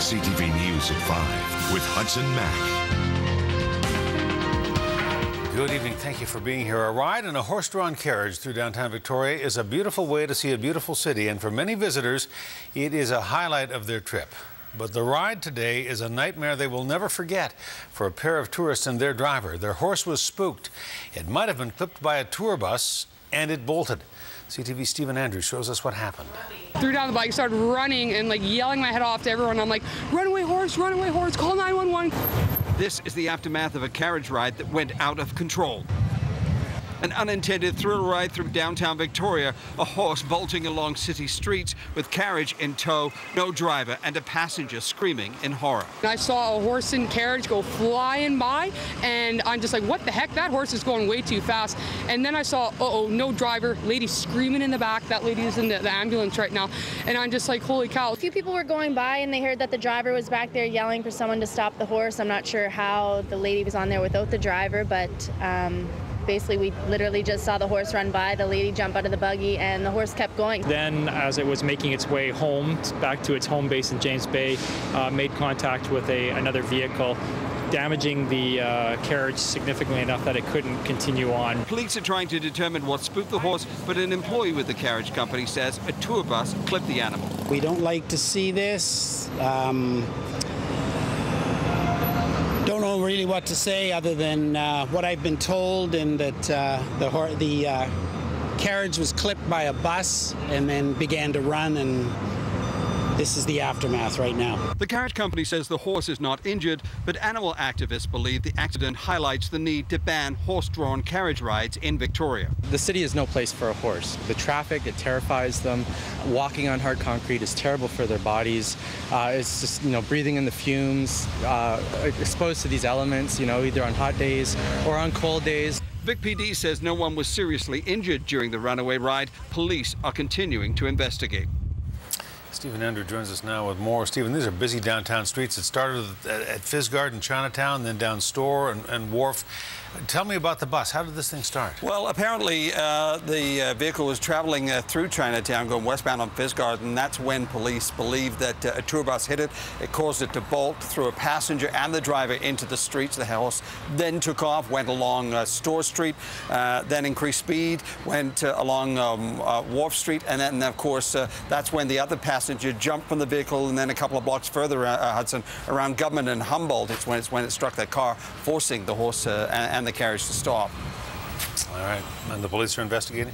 CTV News at 5 with Hudson MACK. Good evening. Thank you for being here. A ride in a horse-drawn carriage through downtown Victoria is a beautiful way to see a beautiful city, and for many visitors, it is a highlight of their trip. But the ride today is a nightmare they will never forget for a pair of tourists and their driver. Their horse was spooked. It might have been clipped by a tour bus, and it bolted. CTV's Stephen Andrews shows us what happened. Threw down the bike, started running and yelling my head off to everyone. I'm like, runaway horse, call 911. This is the aftermath of a carriage ride that went out of control. An unintended thrill ride through downtown Victoria, a horse bolting along city streets with carriage in tow, no driver, and a passenger screaming in horror. I saw a horse and carriage go flying by, and I'm just like, what the heck? That horse is going way too fast. And then I saw, uh-oh, no driver, lady screaming in the back. That lady is in the ambulance right now. And I'm just like, holy cow. A few people were going by, and they heard that the driver was back there yelling for someone to stop the horse. I'm not sure how the lady was on there without the driver, but basically, we literally just saw the horse run by, the lady jump out of the buggy, and the horse kept going. Then, as it was making its way home, back to its home base in James Bay, made contact with another vehicle, damaging the carriage significantly enough that it couldn't continue on. Police are trying to determine what spooked the horse, but an employee with the carriage company says a tour bus clipped the animal. We don't like to see this. Don't know really what to say other than what I've been told, and that the carriage was clipped by a bus and then began to run, and this is the aftermath right now. The carriage company says the horse is not injured, but animal activists believe the accident highlights the need to ban horse-drawn carriage rides in Victoria. The city is no place for a horse. The traffic, it terrifies them. Walking on hard concrete is terrible for their bodies. It's just, breathing in the fumes, exposed to these elements, either on hot days or on cold days. Vic PD says no one was seriously injured during the runaway ride. Police are continuing to investigate. Stephen Andrews joins us now with more. Stephen, these are busy downtown streets. It started at Fisgard in Chinatown, then down Store and Wharf. Tell me about the bus. How did this thing start? Well, apparently the vehicle was traveling through Chinatown, going westbound on Fisgard, and that's when police believe that a tour bus hit it. It caused it to bolt, threw a passenger and the driver into the streets. The horse then took off, went along Store Street, then increased speed, went along Wharf Street, and then, of course, that's when the other passenger jumped from the vehicle, and then a couple of blocks further, Hudson, around Government and Humboldt, it's when it struck that car, forcing the horse and the carriage to stop. All right. And the police are investigating?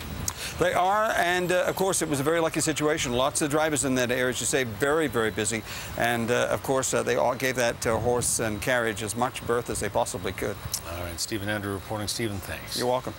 They are, and of course, it was a very lucky situation. Lots of drivers in that area, as you say, very, very busy. And of course, they all gave that horse and carriage as much berth as they possibly could. All right. Stephen Andrews reporting. Stephen, thanks. You're welcome.